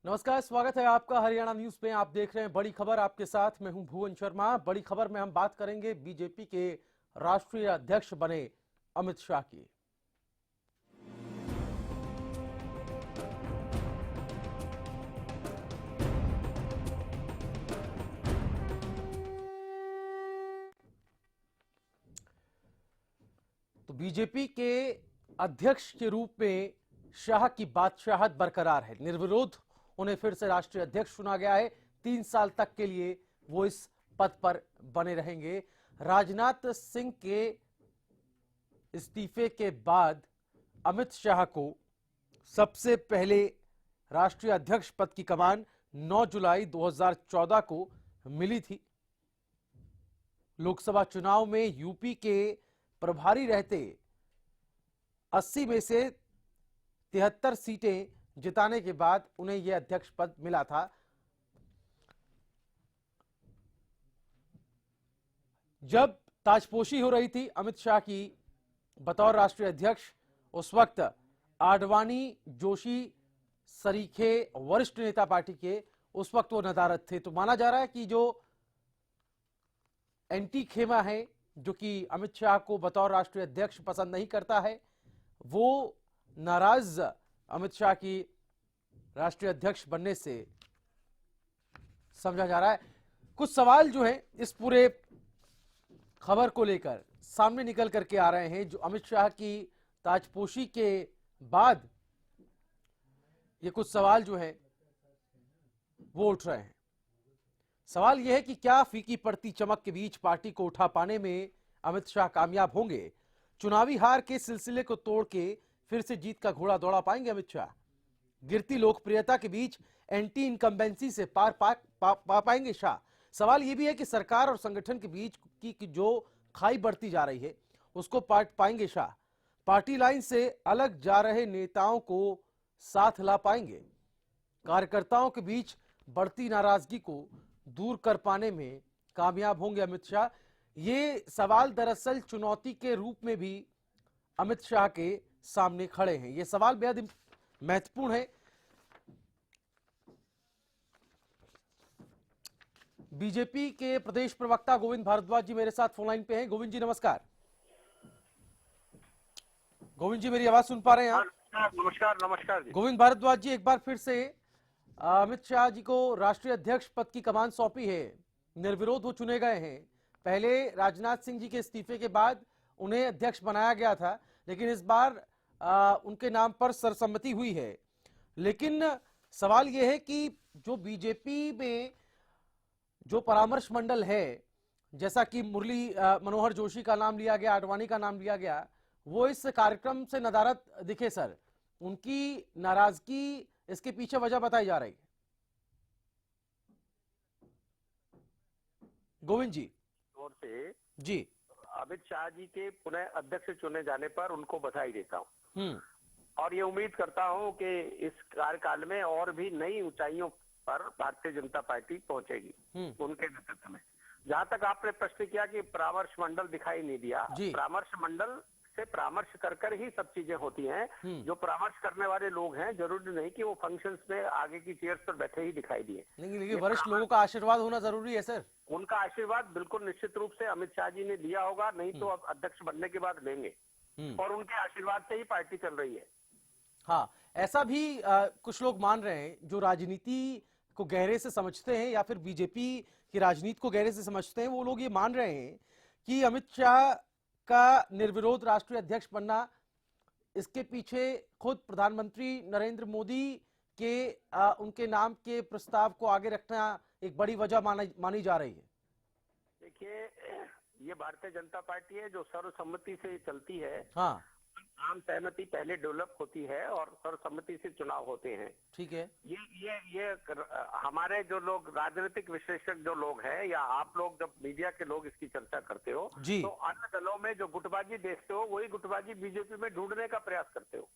नमस्कार, स्वागत है आपका हरियाणा न्यूज पे। आप देख रहे हैं बड़ी खबर, आपके साथ मैं हूं भुवन शर्मा। बड़ी खबर में हम बात करेंगे बीजेपी के राष्ट्रीय अध्यक्ष बने अमित शाह की। तो बीजेपी के अध्यक्ष के रूप में शाह की बादशाहत बरकरार है। निर्विरोध उन्हें फिर से राष्ट्रीय अध्यक्ष चुना गया है। 3 साल तक के लिए वो इस पद पर बने रहेंगे। राजनाथ सिंह के इस्तीफे के बाद अमित शाह को सबसे पहले राष्ट्रीय अध्यक्ष पद की कमान 9 जुलाई 2014 को मिली थी। लोकसभा चुनाव में यूपी के प्रभारी रहते 80 में से 73 सीटें जिताने के बाद उन्हें यह अध्यक्ष पद मिला था। जब ताजपोशी हो रही थी अमित शाह की बतौर राष्ट्रीय अध्यक्ष, उस वक्त आडवाणी, जोशी सरीखे वरिष्ठ नेता पार्टी के, उस वक्त वो नदारद थे। तो माना जा रहा है कि जो एंटी खेमा है, जो कि अमित शाह को बतौर राष्ट्रीय अध्यक्ष पसंद नहीं करता है, वो नाराज अमित शाह की राष्ट्रीय अध्यक्ष बनने से समझा जा रहा है। कुछ सवाल जो है इस पूरे खबर को लेकर सामने निकल करके आ रहे हैं, जो अमित शाह की ताजपोशी के बाद ये कुछ सवाल जो है वो उठ रहे हैं। सवाल यह है कि क्या फीकी पड़ती चमक के बीच पार्टी को उठा पाने में अमित शाह कामयाब होंगे? चुनावी हार के सिलसिले को तोड़ के फिर से जीत का घोड़ा दौड़ा पाएंगे अमित शाह? गिरती लोकप्रियता के बीच एंटी इनकम्बेंसी से पार पा पाएंगे शाह? सवाल यह भी है कि सरकार और संगठन के बीच की जो खाई बढ़ती जा रही है उसको पाट पाएंगे शाह? पार्टी लाइन से अलग जा रहे नेताओं को साथ ला पाएंगे? कार्यकर्ताओं के बीच बढ़ती नाराजगी को दूर कर पाने में कामयाब होंगे अमित शाह? ये सवाल दरअसल चुनौती के रूप में भी अमित शाह के सामने खड़े हैं। ये सवाल बेहद महत्वपूर्ण है। बीजेपी के प्रदेश प्रवक्ता गोविंद भारद्वाज जी मेरे साथ फोन लाइन पे हैं। गोविंद जी नमस्कार। गोविंद जी मेरी आवाज सुन पा रहे हैं आप? नमस्कार नमस्कार जी। गोविंद भारद्वाज जी, एक बार फिर से अमित शाह जी को राष्ट्रीय अध्यक्ष पद की कमान सौंपी है। निर्विरोध वो चुने गए हैं। पहले राजनाथ सिंह जी के इस्तीफे के बाद उन्हें अध्यक्ष बनाया गया था, लेकिन इस बार उनके नाम पर सर्वसम्मति हुई है। लेकिन सवाल यह है कि जो बीजेपी में जो परामर्श मंडल है, जैसा कि मुरली मनोहर जोशी का नाम लिया गया, आडवाणी का नाम लिया गया, वो इस कार्यक्रम से नदारद दिखे सर। उनकी नाराजगी, इसके पीछे वजह बताई जा रही है। गोविंद जी और से जी अमित शाह जी के पुनः अध्यक्ष चुने जाने पर उनको बधाई देता हूँ और ये उम्मीद करता हूँ कि इस कार्यकाल में और भी नई ऊंचाइयों पर भारतीय जनता पार्टी पहुंचेगी उनके नेतृत्व में। जहां तक आपने प्रश्न किया कि परामर्श मंडल दिखाई नहीं दिया, परामर्श मंडल से परामर्श कर कर ही सब चीजें होती हैं। जो परामर्श करने वाले लोग हैं, जरूरी नहीं कि वो फंक्शंस में आगे की चेयर्स पर बैठे ही दिखाई दिए। लेकिन वरिष्ठ लोगों का आशीर्वाद होना जरूरी है सर। उनका आशीर्वाद बिल्कुल निश्चित रूप से अमित शाह जी ने लिया होगा, नहीं तो अब अध्यक्ष बनने के बाद लेंगे और उनके आशीर्वाद से ही पार्टी चल रही है। हाँ, ऐसा भी कुछ लोग मान रहे हैं जो राजनीति को गहरे से समझते हैं या फिर बीजेपी की राजनीति को गहरे से समझते हैं। वो लोग ये मान रहे हैं कि अमित शाह का निर्विरोध राष्ट्रीय अध्यक्ष बनना, इसके पीछे खुद प्रधानमंत्री नरेंद्र मोदी के उनके नाम के प्रस्ताव को आगे रखना एक बड़ी वजह मानी जा रही है। देखिए, ये भारतीय जनता पार्टी है जो सर्वसम्मति से चलती है। हाँ, आम सहमति पहले डेवलप होती है और सर्वसम्मति से चुनाव होते हैं। ठीक है। ये हमारे जो लोग राजनीतिक विश्लेषक जो लोग हैं, या आप लोग जब मीडिया के लोग इसकी चर्चा करते हो तो अन्य दलों में जो गुटबाजी देखते हो वही गुटबाजी बीजेपी में ढूंढने का प्रयास करते हो।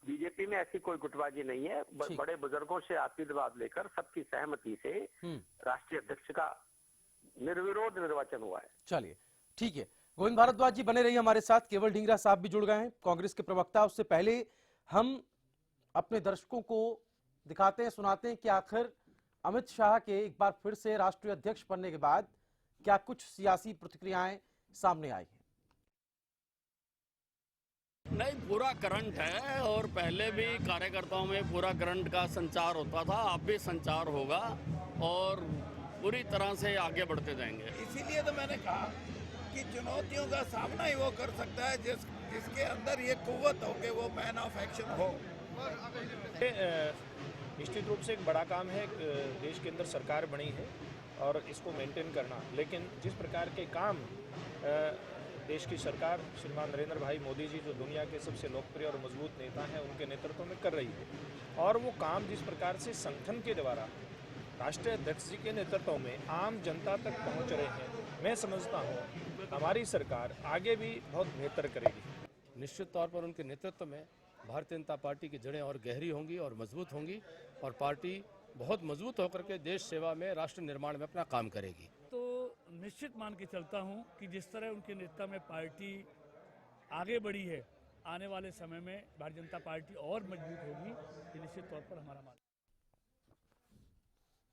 बीजेपी में ऐसी कोई गुटबाजी नहीं है। बड़े बुजुर्गों से आशीर्वाद लेकर सबकी सहमति से राष्ट्रीय अध्यक्ष का निर्विरोध निर्वाचन हुआ है। चलिए ठीक है। गोविंद भारद्वाज जी बने रहिए हमारे साथ। केवल ढींगरा साहब भी जुड़ गए हैं, कांग्रेस के प्रवक्ता। उससे पहले हम अपने दर्शकों को दिखाते हैं, सुनाते हैं कि आखिर अमित शाह के एक बार फिर से राष्ट्रीय अध्यक्ष बनने के बाद क्या कुछ सियासी प्रतिक्रियाएं सामने आई हैं। नहीं, पूरा करंट है और पहले भी कार्यकर्ताओं में पूरा करंट का संचार होता था, अब भी संचार होगा और पूरी तरह से आगे बढ़ते जाएंगे। इसीलिए तो मैंने कहा कि चुनौतियों का सामना ही वो कर सकता है जिसके अंदर ये कुव्वत हो कि वो मैन ऑफ एक्शन हो। निश्चित रूप से एक बड़ा काम है, देश के अंदर सरकार बनी है और इसको मेंटेन करना, लेकिन जिस प्रकार के काम देश की सरकार श्रीमान नरेंद्र भाई मोदी जी, जो दुनिया के सबसे लोकप्रिय और मजबूत नेता हैं, उनके नेतृत्व में कर रही है, और वो काम जिस प्रकार से संगठन के द्वारा राष्ट्रीय अध्यक्ष जी के नेतृत्व में आम जनता तक पहुंच रहे हैं, मैं समझता हूं हमारी सरकार आगे भी बहुत बेहतर करेगी। निश्चित तौर पर उनके नेतृत्व में भारतीय जनता पार्टी की जड़ें और गहरी होंगी और मजबूत होंगी और पार्टी बहुत मजबूत होकर के देश सेवा में, राष्ट्र निर्माण में अपना काम करेगी। तो निश्चित मान के चलता हूं कि जिस तरह उनके नेतृत्व में पार्टी आगे बढ़ी है, आने वाले समय में भारतीय जनता पार्टी और मजबूत होगी, ये निश्चित तौर पर हमारा मानना।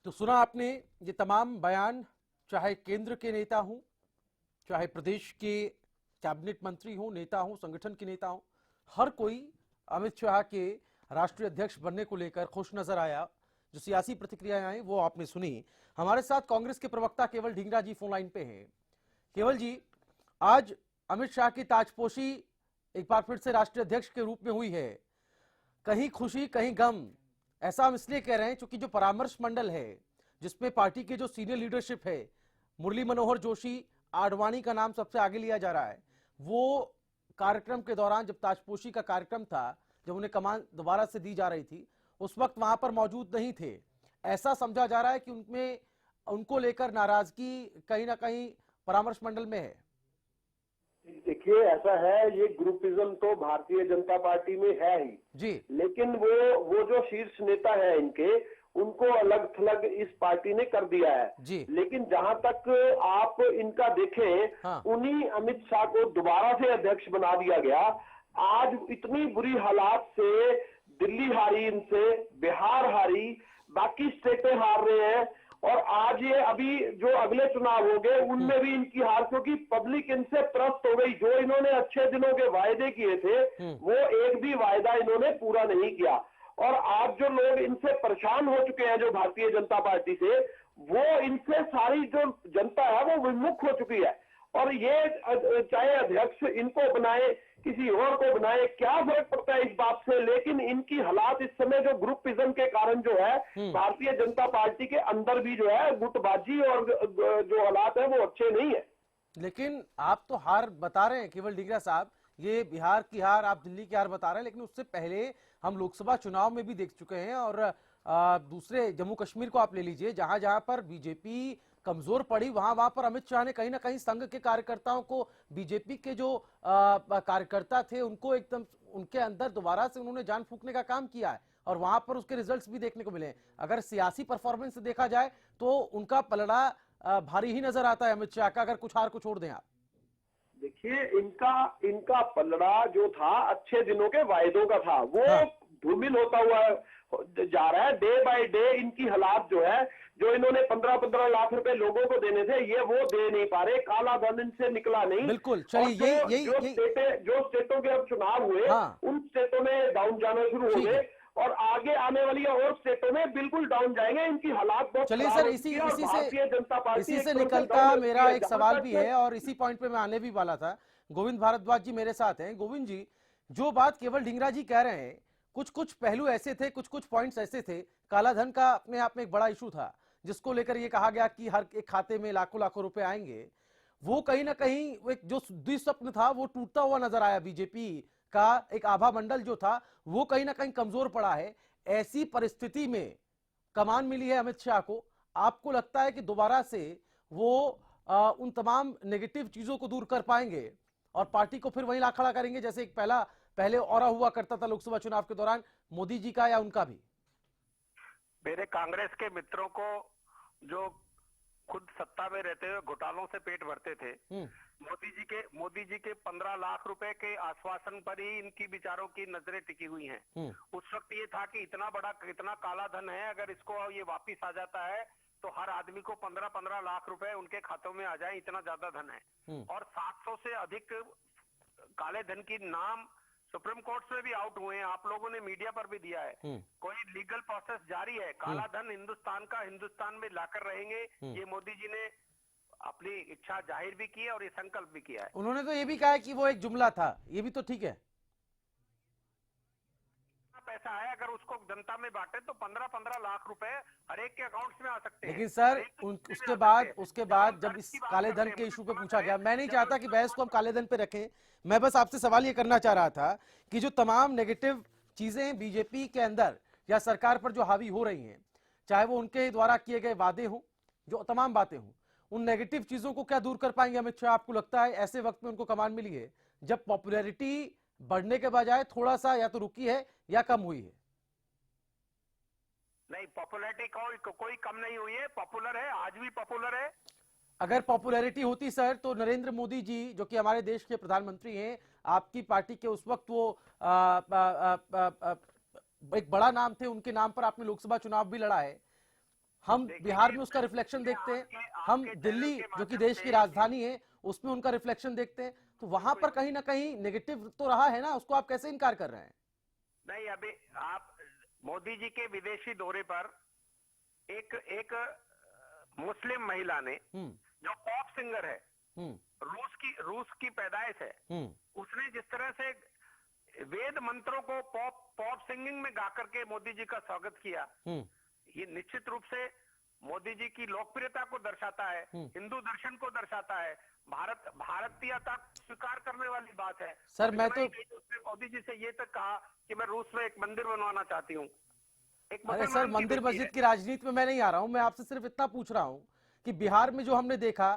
तो सुना आपने ये तमाम बयान, चाहे केंद्र के नेता हों, चाहे प्रदेश के कैबिनेट मंत्री हों, नेता हों, संगठन के नेता हों, हर कोई अमित शाह के राष्ट्रीय अध्यक्ष बनने को लेकर खुश नजर आया। जो सियासी प्रतिक्रियाएं आई वो आपने सुनी। हमारे साथ कांग्रेस के प्रवक्ता केवल ढींगरा जी फोन लाइन पे हैं। केवल जी, आज अमित शाह की ताजपोशी एक बार फिर से राष्ट्रीय अध्यक्ष के रूप में हुई है, कहीं खुशी कहीं गम, ऐसा हम इसलिए कह रहे हैं क्योंकि जो परामर्श मंडल है जिसमें पार्टी के जो सीनियर लीडरशिप है, मुरली मनोहर जोशी, आडवाणी का नाम सबसे आगे लिया जा रहा है, वो कार्यक्रम के दौरान जब ताजपोशी का कार्यक्रम था, जब उन्हें कमान दोबारा से दी जा रही थी, उस वक्त वहां पर मौजूद नहीं थे। ऐसा समझा जा रहा है कि उनमें उनको लेकर नाराजगी कहीं ना कहीं परामर्श मंडल में है। देखिए, ऐसा है, ये ग्रुपिज्म तो भारतीय जनता पार्टी में है ही जी, लेकिन वो जो शीर्ष नेता है इनके, उनको अलग थलग इस पार्टी ने कर दिया है जी। लेकिन जहां तक आप इनका देखें, हाँ। उन्हीं अमित शाह को दोबारा से अध्यक्ष बना दिया गया। आज इतनी बुरी हालात से दिल्ली हारी, इनसे बिहार हारी, बाकी स्टेटें हार रहे हैं, और आज ये अभी जो अगले चुनाव हो गए उनमें भी इनकी हार, क्योंकि पब्लिक इनसे त्रस्त हो गई। जो इन्होंने अच्छे दिनों के वायदे किए थे वो एक भी वायदा इन्होंने पूरा नहीं किया, और आज जो लोग इनसे परेशान हो चुके हैं जो भारतीय जनता पार्टी से, वो इनसे सारी जो जनता है वो विमुख हो चुकी है। और ये चाहे अध्यक्ष इनको बनाए, किसी और को बनाए, क्या फर्क पड़ता है इस बात से, लेकिन इनकी हालात इस समय जो ग्रुपिज्म के कारण जो है भारतीय जनता पार्टी के अंदर भी जो है गुटबाजी और जो हालात है वो अच्छे नहीं है। लेकिन आप तो हार बता रहे हैं केवल ढींगरा साहब, ये बिहार की हार, आप दिल्ली की हार बता रहे हैं, लेकिन उससे पहले हम लोकसभा चुनाव में भी देख चुके हैं, और दूसरे जम्मू कश्मीर को आप ले लीजिए, जहां जहां पर बीजेपी कमजोर पड़ी, वहां पर अमित शाह ने कहीं ना कहीं संघ के कार्यकर्ताओं को, बीजेपी के जो कार्यकर्ता थे उनको एकदम उनके अंदर दोबारा से उन्होंने जान फूंकने का काम किया है, और वहां पर उसके रिजल्ट्स भी देखने को मिले। अगर सियासी परफॉर्मेंस से देखा जाए तो उनका पलड़ा भारी ही नजर आता है अमित शाह का, अगर कुछ हार को छोड़ दें आप। देखिए, इनका पलड़ा जो था अच्छे दिनों के वायदों का था, वो धूमिल होता हुआ जा रहा है। डे बाय डे इनकी हालात जो है, जो इन्होंने 15-15 लाख रुपए लोगों को देने थे, ये वो दे नहीं पा रहे, काला धन इनसे निकला नहीं। बिल्कुल, चलिए जो स्टेटों के अब चुनाव हुए, उन स्टेटों में डाउन जाना शुरू हो गए, और आगे आने वाली और स्टेटों में बिल्कुल डाउन जाएंगे। इनकी हालात बहुत, चलिए सर, इसी से निकलता मेरा एक सवाल भी है, और इसी पॉइंट पे मैं आने भी वाला था। गोविंद भारद्वाज जी मेरे साथ हैं। गोविंद जी, जो बात केवल ढींगरा जी कह रहे हैं, कुछ पहलू ऐसे थे, कुछ पॉइंट्स ऐसे थे, काला धन का अपने आप में एक बड़ा इशू था, जिसको लेकर ये कहा गया कि हर एक खाते में लाखों रुपए आएंगे। वो कहीं ना कहीं एक जो दुस्वप्न था वो टूटता हुआ नजर आया। बीजेपी का एक आभा मंडल जो था वो कहीं ना कहीं कमजोर पड़ा है। ऐसी परिस्थिति में कमान मिली है अमित शाह को, आपको लगता है कि दोबारा से वो उन तमाम नेगेटिव चीजों को दूर कर पाएंगे और पार्टी को फिर वहीं ला खड़ा करेंगे जैसे एक पहले और हुआ करता था लोकसभा चुनाव के दौरान, मोदी जी का या उनका भी? मेरे कांग्रेस के मित्रों को जो खुद सत्ता में रहते हुए घोटालों से पेट भरते थे। मोदी जी के 15 लाख रुपए के आश्वासन पर ही इनकी विचारों की नजरें टिकी हुई हैं। उस वक्त ये था कि इतना काला धन है, अगर इसको ये वापिस आ जाता है तो हर आदमी को 15-15 लाख रुपए उनके खातों में आ जाए, इतना ज्यादा धन है। और 700 से अधिक काले धन की नाम सुप्रीम कोर्ट में भी आउट हुए हैं, आप लोगों ने मीडिया पर भी दिया है। कोई लीगल प्रोसेस जारी है, काला धन हिंदुस्तान का हिंदुस्तान में लाकर रहेंगे, ये मोदी जी ने अपनी इच्छा जाहिर भी की है और ये संकल्प भी किया है। उन्होंने तो ये भी कहा है कि वो एक जुमला था, ये भी तो ठीक है। पैसा है, अगर उसको जनता में बांटे तो 15-15 लाख रुपए हर एक के अकाउंट्स में आ सकते हैं। लेकिन सर उसके बाद जब इस काले धन के इशू पे पूछा गया, मैं नहीं चाहता कि बहस को हम काले धन पे रखें, मैं बस आपसे सवाल ये करना चाह रहा था कि जो तमाम नेगेटिव चीजें बीजेपी के अंदर या सरकार पर जो हावी हो रही हैं, चाहे वो उनके द्वारा किए गए वादे हों, जो तमाम बातें हों, उन नेगेटिव चीजों को क्या दूर कर पाएंगे अमित शाह? आपको लगता है ऐसे वक्त में उनको कमान मिली है जब पॉपुलैरिटी बढ़ने के बजाय थोड़ा सा या तो रुकी है या कम हुई है? नहीं, पॉपुलैरिटी कोई कम नहीं हुई है, पॉपुलर है, आज भी पॉपुलर है। अगर पॉपुलैरिटी होती सर तो नरेंद्र मोदी जी जो कि हमारे देश के प्रधानमंत्री हैं, आपकी पार्टी के उस वक्त वो एक बड़ा नाम थे, उनके नाम पर आपने लोकसभा चुनाव भी लड़ा है। हम बिहार में उसका रिफ्लेक्शन देखते हैं, हम दिल्ली जो कि देश की राजधानी है उसमें उनका रिफ्लेक्शन देखते हैं, तो वहां पर कहीं ना कहीं नेगेटिव तो रहा है ना, उसको आप कैसे इनकार कर रहे हैं? नहीं, अभी आप मोदी जी के विदेशी दौरे पर एक मुस्लिम महिला ने जो पॉप सिंगर है, रूस की पैदाइश है, उसने जिस तरह से वेद मंत्रों को पॉप सिंगिंग में गा करके मोदी जी का स्वागत किया, ये निश्चित रूप से मोदी जी की लोकप्रियता को दर्शाता है, हिंदू दर्शन को दर्शाता है, भारतीयता स्वीकार करने वाली बात है। सर मैं तो मोदी जी से ये तक कहा कि मैं रूस में एक मंदिर बनवाना चाहती हूँ। अरे सर, मंदिर मस्जिद की राजनीति में मैं नहीं आ रहा हूं, मैं आपसे सिर्फ इतना पूछ रहा हूं कि बिहार में जो हमने देखा,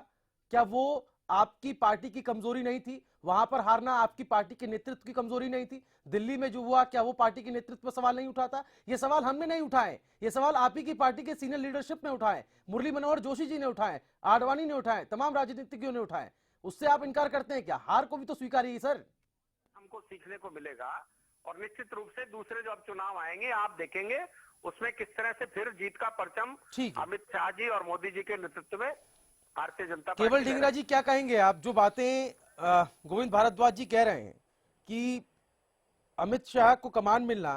क्या वो आपकी पार्टी की कमजोरी नहीं थी? वहां पर हारना आपकी पार्टी के नेतृत्व की कमजोरी नहीं थी? दिल्ली में जो हुआ, क्या वो पार्टी के नेतृत्व पर सवाल नहीं उठाता? ये सवाल हमने नहीं उठाए, ये सवाल आप ही की पार्टी के सीनियर लीडरशिप ने उठाए, मुरली मनोहर जोशी जी ने उठाए, आडवाणी ने उठाए, तमाम राजनीतिज्ञों ने उठाए। उससे आप इनकार करते हैं क्या? हार को भी तो स्वीकारिए सर। हमको सीखने को मिलेगा और निश्चित रूप से दूसरे जो अब चुनाव आएंगे आप देखेंगे उसमें किस तरह से फिर जीत का परचम अमित शाह जी और मोदी जी के नेतृत्व में भारतीय जनता पार्टी। केवल ढींगरा जी, क्या कहेंगे आप? जो बातें गोविंद भारद्वाज जी कह रहे हैं कि अमित शाह को कमान मिलना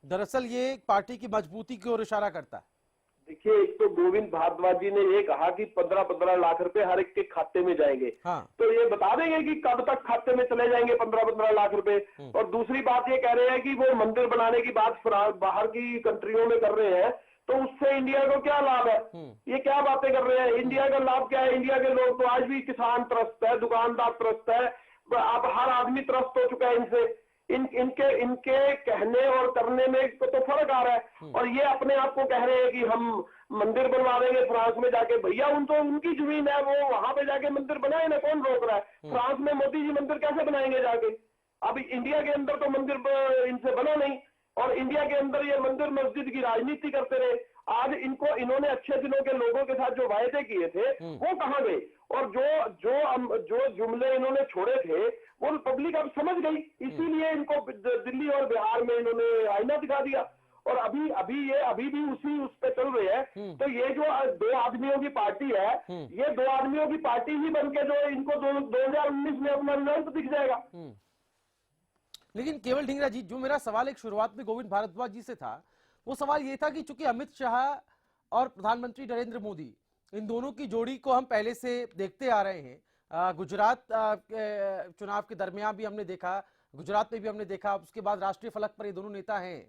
दरअसल ये पार्टी की मजबूती की ओर इशारा करता है। देखिए, एक तो गोविंद भारद्वाज जी ने ये कहा कि 15-15 लाख रुपए हर एक के खाते में जाएंगे। तो ये बता देंगे कि कब तक खाते में चले जाएंगे 15-15 लाख रुपए? और दूसरी बात ये कह रहे हैं कि वो मंदिर बनाने की बात बाहर की कंट्रियों में कर रहे हैं, तो उससे इंडिया को क्या लाभ है? ये क्या बातें कर रहे हैं? इंडिया का लाभ क्या है? इंडिया के लोग तो आज भी किसान त्रस्त है, दुकानदार त्रस्त है, अब हर आदमी त्रस्त हो चुका है इनसे। इनके कहने और करने में तो फर्क आ रहा है। और ये अपने आप को कह रहे हैं कि हम मंदिर बनवा देंगे फ्रांस में जाके। भैया, उनकी जमीन है, वो वहां पे जाके मंदिर बनाए ना, कौन रोक रहा है? फ्रांस में मोदी जी मंदिर कैसे बनाएंगे जाके? अब इंडिया के अंदर तो मंदिर इनसे बना नहीं, और इंडिया के अंदर ये मंदिर मस्जिद की राजनीति करते रहे। आज इन्होंने अच्छे दिनों के लोगों के साथ जो वायदे किए थे वो कहाँ गए? और जो जुमले इन्होंने छोड़े थे वो पब्लिक अब समझ गई, इसीलिए इनको दिल्ली और बिहार में इन्होंने आईना दिखा दिया। और अभी भी उस पे चल रहे हैं। तो ये जो 2 आदमियों की पार्टी है, ये 2 आदमियों की पार्टी ही बनके जो इनको 2019 में अपना रिजल्ट दिख जाएगा। लेकिन केवल ढींगरा जी, जो मेरा सवाल एक शुरुआत में गोविंद भारद्वाज जी से था, वो सवाल ये था कि चूंकि अमित शाह और प्रधानमंत्री नरेंद्र मोदी, इन दोनों की जोड़ी को हम पहले से देखते आ रहे हैं। गुजरात चुनाव के दरमियान भी हमने देखा, गुजरात में भी हमने देखा, उसके बाद राष्ट्रीय फलक पर ये दोनों नेता हैं।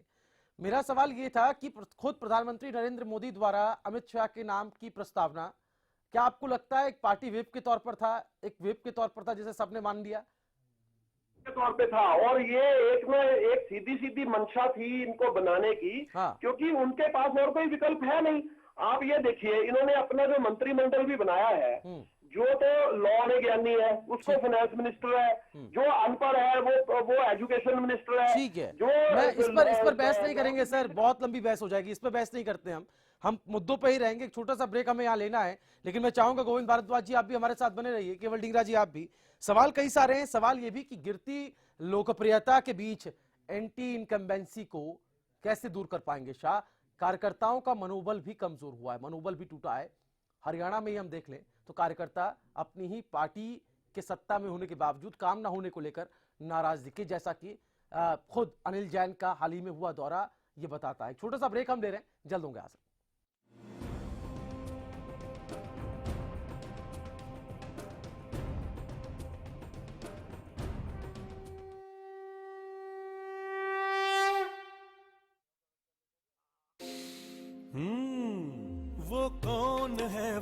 मेरा सवाल ये था कि खुद प्रधानमंत्री नरेंद्र मोदी द्वारा अमित शाह के नाम की प्रस्तावना, क्या आपको लगता है एक पार्टी व्हिप के तौर पर था, एक व्हिप के तौर पर था जिसे सबने मान लिया? के तौर पे था, और ये एक सीधी मंशा थी इनको बनाने की। क्योंकि उनके पास और कोई विकल्प है नहीं। आप ये देखिए, इन्होंने अपना जो मंत्रिमंडल भी बनाया है, जो तो लॉ में ज्ञानी है उसको फाइनेंस मिनिस्टर है, जो अनपढ़ है वो एजुकेशन मिनिस्टर है। ठीक है, मैं इस पर बहस नहीं करेंगे सर, बहुत लंबी बहस हो जाएगी, इस पर बहस नहीं करते हम। हम मुद्दों पे ही रहेंगे। एक छोटा सा ब्रेक हमें यहाँ लेना है, लेकिन मैं चाहूंगा गोविंद भारद्वाज जी आप भी हमारे साथ बने रहिए, केवल ढींगरा जी आप भी। सवाल कई सारे हैं। सवाल ये भी कि गिरती लोकप्रियता के बीच एंटी इनकम्बेंसी को कैसे दूर कर पाएंगे शाह? कार्यकर्ताओं का मनोबल भी कमजोर हुआ है, मनोबल भी टूटा है। हरियाणा में ही हम देख लें तो कार्यकर्ता अपनी ही पार्टी के सत्ता में होने के बावजूद काम ना होने को लेकर नाराज दिखे, जैसा कि खुद अनिल जैन का हाल ही में हुआ दौरा ये बताता है। छोटा सा ब्रेक हम ले रहे हैं, जल्द होंगे हाजिर।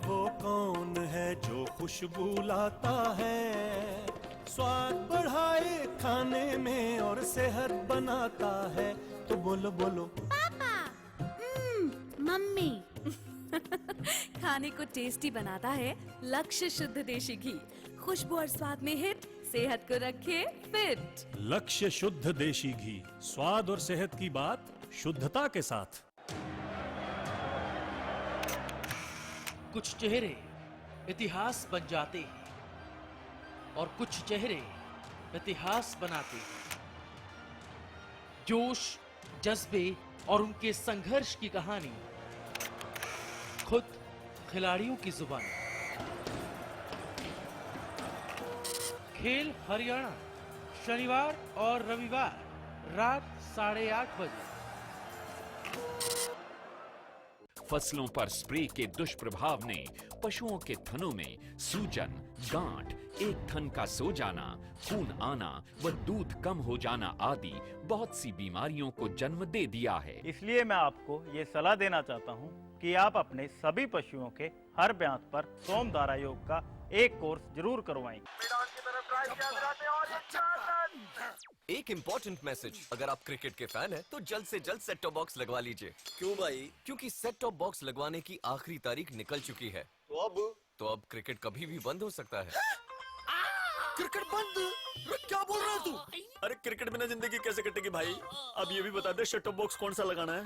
वो कौन है जो खुशबू लाता है, स्वाद बढ़ाए खाने में और सेहत बनाता है। तो बोलो बोलो पापा, मम्मी। खाने को टेस्टी बनाता है लक्ष्य शुद्ध देशी घी, खुशबू और स्वाद में हिट, सेहत को रखे फिट। लक्ष्य शुद्ध देशी घी, स्वाद और सेहत की बात शुद्धता के साथ। कुछ चेहरे इतिहास बन जाते हैं और कुछ चेहरे इतिहास बनाते हैं। जोश, जज्बे और उनके संघर्ष की कहानी खुद खिलाड़ियों की जुबान। खेल हरियाणा, शनिवार और रविवार रात 8:30 बजे। फसलों पर स्प्रे के दुष्प्रभाव ने पशुओं के थनों में सूजन, गांठ, एक थन का सो जाना, खून आना व दूध कम हो जाना आदि बहुत सी बीमारियों को जन्म दे दिया है। इसलिए मैं आपको ये सलाह देना चाहता हूँ कि आप अपने सभी पशुओं के हर ब्यांत पर सोमधारा योग का एक कोर्स जरूर करवाएं। एक इम्पोर्टेंट मैसेज, अगर आप क्रिकेट के फैन हैं तो जल्द से जल्द सेट टॉप बॉक्स लगवा लीजिए। क्यों भाई? क्योंकि सेट टॉप बॉक्स लगवाने की आखिरी तारीख निकल चुकी है। तो अब क्रिकेट कभी भी बंद हो सकता है। क्रिकेट बंद? क्या बोल रहा है तू? अरे क्रिकेट बिना जिंदगी कैसे कटेगी भाई? अब ये भी बता दे सेट टॉप बॉक्स कौन सा लगाना है?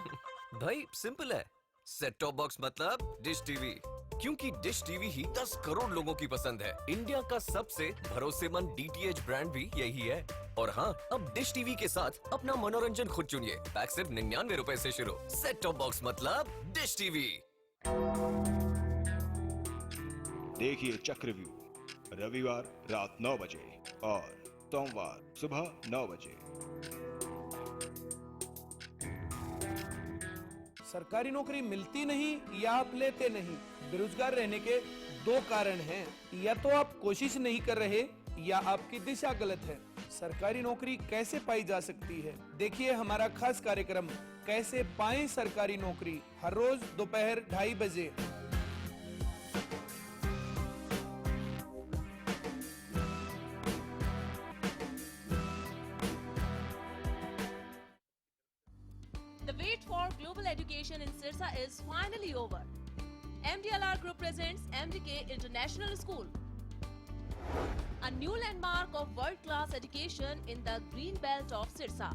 भाई सिंपल है, सेट टॉप बॉक्स मतलब डिश टीवी, क्योंकि डिश टीवी ही 10 करोड़ लोगों की पसंद है। इंडिया का सबसे भरोसेमंद डीटीएच ब्रांड भी यही है। और हाँ, अब डिश टीवी के साथ अपना मनोरंजन खुद चुनिए। पैक सिर्फ 99 रुपए से शुरू। सेट टॉप बॉक्स मतलब डिश टीवी। देखिए चक्रव्यूह रविवार रात 9 बजे और सोमवार सुबह 9 बजे। सरकारी नौकरी मिलती नहीं या आप लेते नहीं, बेरोजगार रहने के 2 कारण हैं। या तो आप कोशिश नहीं कर रहे या आपकी दिशा गलत है। सरकारी नौकरी कैसे पाई जा सकती है? देखिए हमारा खास कार्यक्रम कैसे पाएं सरकारी नौकरी, हर रोज दोपहर 2:30 बजे। The wait for global education in Sirsa is finally over. MDLR Group presents MDK International School, a new landmark of world-class education in the green belt of Sirsa.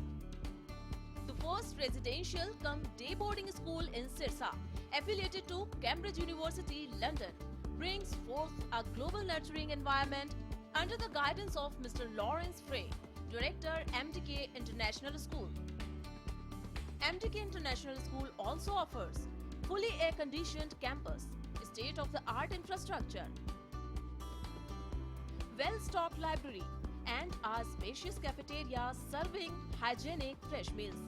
The first residential cum day boarding school in Sirsa, affiliated to Cambridge University, London, brings forth a global nurturing environment under the guidance of Mr. Lawrence Frey, Director, MDK International School. MDK International School also offers fully air-conditioned campus, state-of-the-art infrastructure, well-stocked library, and a spacious cafeteria serving hygienic fresh meals.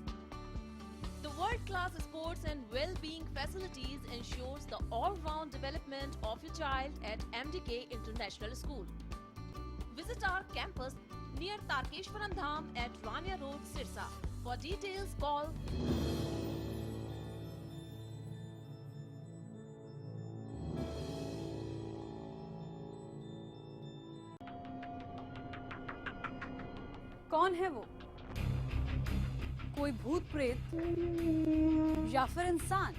The world-class sports and well-being facilities ensures the all-round development of your child at MDK International School. Visit our campus near Tarkeshwaram Dham at Rania Road, Sirsa. For details, call कौन है वो? कोई भूत प्रेत या फिर इंसान?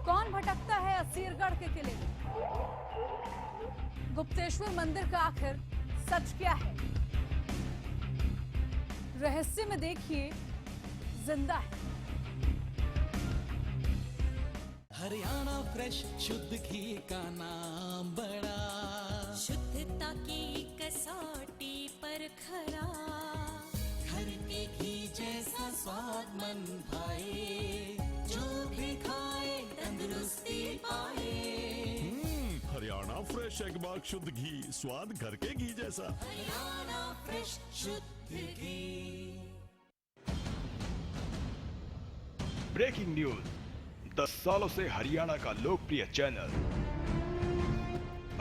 कौन भटकता है असीरगढ़ के किले में? गुप्तेश्वर मंदिर का आखिर सच क्या है? रहस्य में देखिए जिंदा है। हरियाणा फ्रेश शुद्ध घी का नाम बड़ा, शुद्धता की कसौटी पर खरा, घर के घी जैसा स्वाद मन भाए, जो भी खाए तंदुरुस्ती पाए। हरियाणा फ्रेश एगबाग शुद्ध घी, स्वाद घर के घी जैसा। हरियाणा फ्रेश शुद्ध घी। ब्रेकिंग न्यूज, 10 सालों से हरियाणा का लोकप्रिय चैनल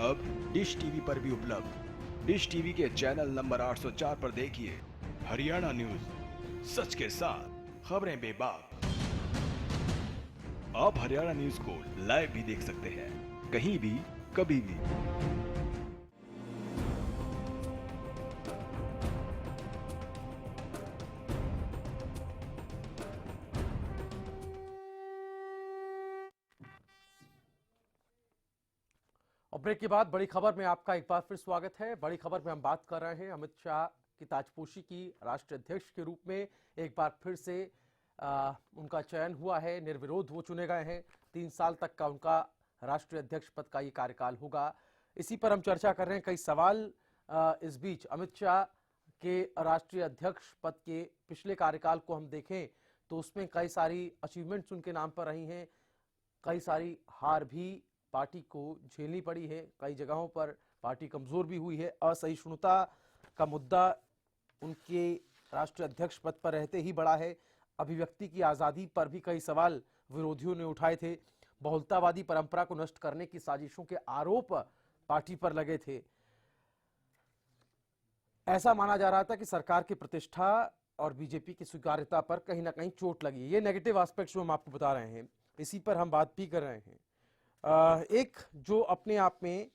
अब डिश टीवी पर भी उपलब्ध। डिश टीवी के चैनल नंबर 804 पर देखिए हरियाणा न्यूज, सच के साथ खबरें बेबाक। आप हरियाणा न्यूज को लाइव भी देख सकते हैं, कहीं भी कभी भी। और ब्रेक के बाद बड़ी खबर में आपका एक बार फिर स्वागत है। बड़ी खबर में हम बात कर रहे हैं अमित शाह की ताजपोशी की राष्ट्रीय अध्यक्ष के रूप में एक बार फिर से उनका चयन हुआ है, निर्विरोध वो चुने गए हैं। 3 साल तक का उनका राष्ट्रीय अध्यक्ष पद का ये कार्यकाल होगा। इसी पर हम चर्चा कर रहे हैं। कई सवाल इस बीच अमित शाह के राष्ट्रीय अध्यक्ष पद के पिछले कार्यकाल को हम देखें तो उसमें कई सारी अचीवमेंट्स उनके नाम पर रही हैं, कई सारी हार भी पार्टी को झेलनी पड़ी है, कई जगहों पर पार्टी कमजोर भी हुई है। असहिष्णुता का मुद्दा उनके राष्ट्रीय अध्यक्ष पद पर रहते ही बड़ा है। अभिव्यक्ति की आजादी पर भी कई सवाल विरोधियों ने उठाए थे। बहुलतावादी परंपरा को नष्ट करने की साजिशों के आरोप पार्टी पर लगे थे। ऐसा माना जा रहा था कि सरकार की प्रतिष्ठा और बीजेपी की स्वीकार्यता पर कहीं ना कहीं चोट लगी। ये नेगेटिव एस्पेक्ट्स हम आपको बता रहे हैं, इसी पर हम बात भी कर रहे हैं। एक जो अपने आप में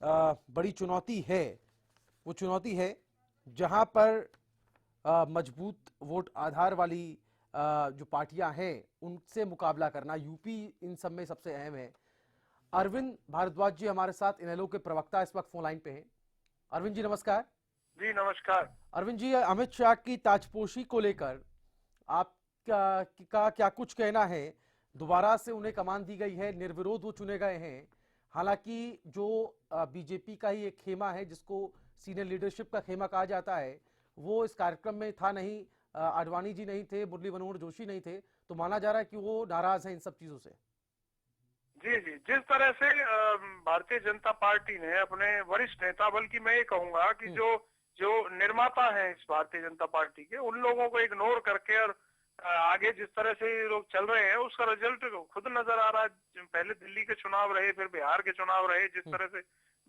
बड़ी चुनौती है, वो चुनौती है जहां पर मजबूत वोट आधार वाली जो पार्टियां हैं उनसे मुकाबला करना। यूपी इन सब में सबसे अहम है। अरविंद भारद्वाज जी हमारे साथ, इनेलो के प्रवक्ता, इस वक्त फोन लाइन पे हैं। अरविंद जी नमस्कार। जी नमस्कार। अरविंद जी, अमित शाह की ताजपोशी को लेकर आपका क्या कुछ कहना है? दोबारा से उन्हें कमान दी गई है, निर्विरोध वो चुने गए हैं। हालांकि जो बीजेपी का ही एक खेमा है जिसको सीनियर लीडरशिप का खेमा कहा जाता है, वो इस कार्यक्रम में था नहीं। आडवाणी जी नहीं थे, मुरली मनोहर जोशी नहीं थे, तो माना जा रहा है कि वो नाराज है इन सब चीजों से। जी जी, जिस तरह से भारतीय जनता पार्टी ने अपने वरिष्ठ नेता, बल्कि मैं ये कहूंगा कि जो निर्माता है इस भारतीय जनता पार्टी के, उन लोगों को इग्नोर करके और आगे जिस तरह से लोग चल रहे हैं उसका रिजल्ट खुद नजर आ रहा है। पहले दिल्ली के चुनाव रहे, फिर बिहार के चुनाव रहे, जिस तरह से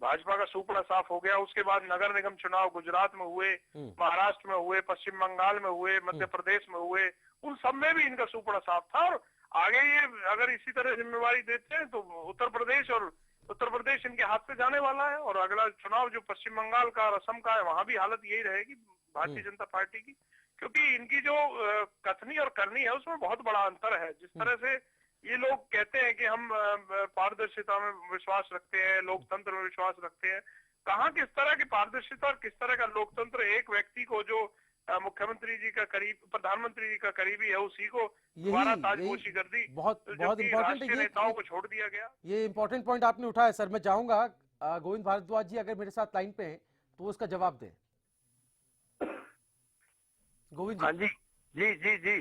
भाजपा का सुपड़ा साफ हो गया। उसके बाद नगर निगम चुनाव गुजरात में हुए, महाराष्ट्र में हुए, पश्चिम बंगाल में हुए, मध्य प्रदेश में हुए, उन सब में भी इनका सुपड़ा साफ था। और आगे ये अगर इसी तरह जिम्मेवारी देते हैं तो उत्तर प्रदेश इनके हाथ से जाने वाला है। और अगला चुनाव जो पश्चिम बंगाल का और असम का है, वहां भी हालत यही रहेगी भारतीय जनता पार्टी की, क्योंकि इनकी जो कथनी और करनी है उसमें बहुत बड़ा अंतर है। जिस तरह से ये लोग कहते हैं कि हम पारदर्शिता में विश्वास रखते हैं, लोकतंत्र में विश्वास रखते हैं, कहाँ किस तरह की पारदर्शिता और किस तरह का लोकतंत्र? एक व्यक्ति को जो मुख्यमंत्री जी का करीब, प्रधानमंत्री जी का करीबी है, उसी को दोबारा ताजपोशी कर दी। बहुत इम्पोर्टेंट नेताओं को छोड़ दिया गया। ये इम्पोर्टेंट पॉइंट आपने उठाया सर। मैं चाहूंगा गोविंद भारद्वाज जी अगर मेरे साथ लाइन पे हैं तो वो इसका जवाब दें। गोविंद जी। जी जी जी,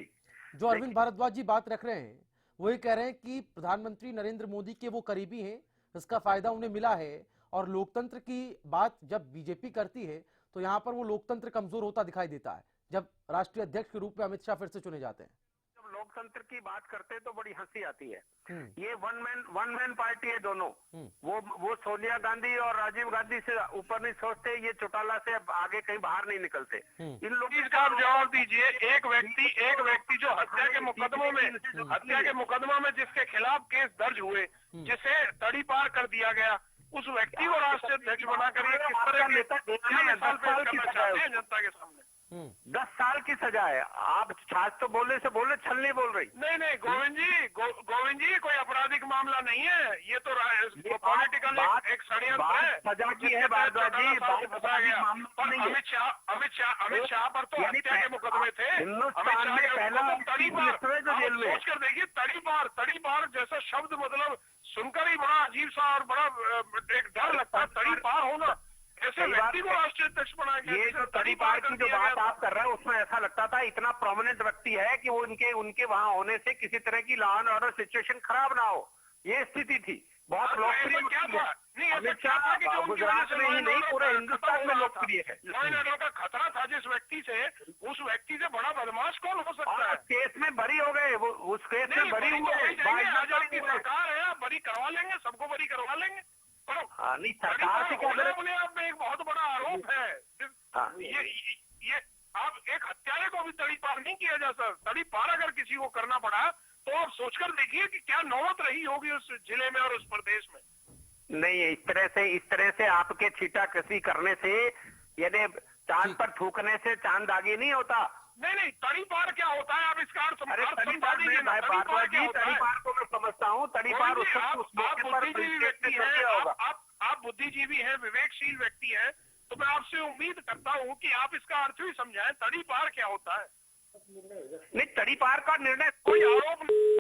जो अरविंद भारद्वाज जी बात रख रहे हैं वो ये कह रहे हैं कि प्रधानमंत्री नरेंद्र मोदी के वो करीबी हैं, इसका फायदा उन्हें मिला है। और लोकतंत्र की बात जब बीजेपी करती है तो यहाँ पर वो लोकतंत्र कमजोर होता दिखाई देता है जब राष्ट्रीय अध्यक्ष के रूप में अमित शाह फिर से चुने जाते हैं। जब लोकतंत्र की बात करते हैं तो बड़ी हंसी आती है। ये वन मैन पार्टी है दोनों। वो सोनिया गांधी और राजीव गांधी से ऊपर नहीं सोचते, ये चौटाला से आगे कहीं बाहर नहीं निकलते। इन लोगों का आप जवाब दीजिए। एक व्यक्ति जो हत्या के मुकदमों में जिसके खिलाफ केस दर्ज हुए, जिसे तड़ी पार कर दिया गया, उस व्यक्ति को राष्ट्रीय अध्यक्ष बनाकर किस तरह के नेता पेश करना चाहते हैं जनता के सामने? 10 साल की सजा है। आप छाछ तो बोलने से बोले, छल नहीं बोल रही। नहीं नहीं गोविंद जी कोई आपराधिक मामला नहीं है, ये तो पॉलिटिकल एक षड्यंत्र है। सजा की है भारद्वाज जी, फंसा गया। अमित शाह पर तो हत्या के मुकदमे थे। हिंदुस्तान में पहला जेल में। सोच कर देखिए, तड़ी पार जैसा शब्द मतलब सुनकर ही बड़ा अजीब सा और बड़ा एक डर लगता है। तड़ी पार होना, ऐसे व्यक्ति को राष्ट्रीय अध्यक्ष बनाया गया। ये जो तड़ी पार की जो बात आप कर रहे हैं उसमें ऐसा लगता था इतना प्रोमिनेंट व्यक्ति है कि वो उनके वहां होने से किसी तरह की लॉ एंड ऑर्डर सिचुएशन खराब ना हो, ये स्थिति थी। बहुत लोकप्रिय अमित शाह गुजरात में ही नहीं पूरे हिंदुस्तान में लोकप्रिय है। लॉ एंड ऑर्डर का खतरा था जिस व्यक्ति से, उस व्यक्ति से बड़ा बदमाश कौन हो सकता है। केस में बरी हो गए वो, उस केस में बरी हुए। आजाद की सरकार है, आप बरी करवा लेंगे, सबको बरी करवा लेंगे। नहीं, सरकार से क्या अपने आप में एक बहुत बड़ा आरोप है। ये आप एक हत्यारे को भी तड़ी पार नहीं किया जा सकता। तड़ी पार अगर किसी को करना पड़ा तो आप सोचकर देखिए कि क्या नौबत रही होगी उस जिले में और उस प्रदेश में। नहीं, इस तरह से आपके छींटाकशी करने से, यानी चांद पर थूकने से चांद आगे नहीं होता। नहीं, तड़ी पार क्या होता है आप इसका अर्थ तड़ी पार को मैं समझता हूँ। तड़ी पार आप बुद्धिजीवी हैं, विवेकशील व्यक्ति हैं, तो मैं आपसे उम्मीद करता हूँ कि आप इसका अर्थ भी समझाएं। तड़ी पार क्या होता है? नहीं, तड़ी पार का निर्णय कोई आरोप नहीं।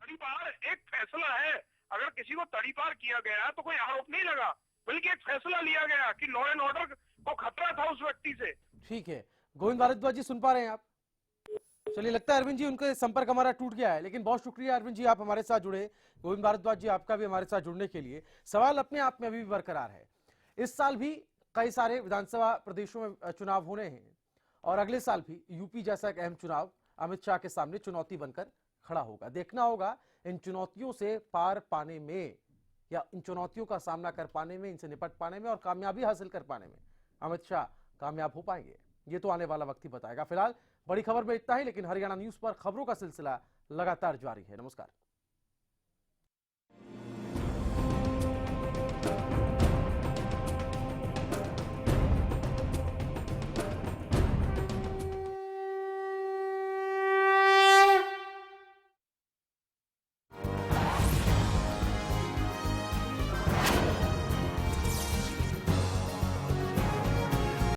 तड़ी पार एक फैसला है। अगर किसी को तड़ी पार किया गया तो कोई आरोप नहीं लगा, बल्कि एक फैसला लिया गया कि लॉ एंड ऑर्डर को खतरा था उस व्यक्ति से। ठीक है, गोविंद भारद्वाज जी सुन पा रहे हैं आप? चलिए, लगता है अरविंद जी उनका संपर्क हमारा टूट गया है, लेकिन बहुत शुक्रिया अरविंद जी, आप हमारे साथ जुड़े। गोविंद भारद्वाज जी, आपका भी हमारे साथ जुड़ने के लिए। सवाल अपने आप में अभी भी बरकरार है। इस साल भी कई सारे विधानसभा प्रदेशों में चुनाव होने हैं और अगले साल भी यूपी जैसा एक अहम चुनाव अमित शाह के सामने चुनौती बनकर खड़ा होगा। देखना होगा इन चुनौतियों से पार पाने में, या इन चुनौतियों का सामना कर पाने में, इनसे निपट पाने में और कामयाबी हासिल कर पाने में अमित शाह कामयाब हो पाएंगे। ये तो आने वाला वक्त ही बताएगा। फिलहाल बड़ी खबर में इतना ही, लेकिन हरियाणा न्यूज पर खबरों का सिलसिला लगातार जारी है। नमस्कार।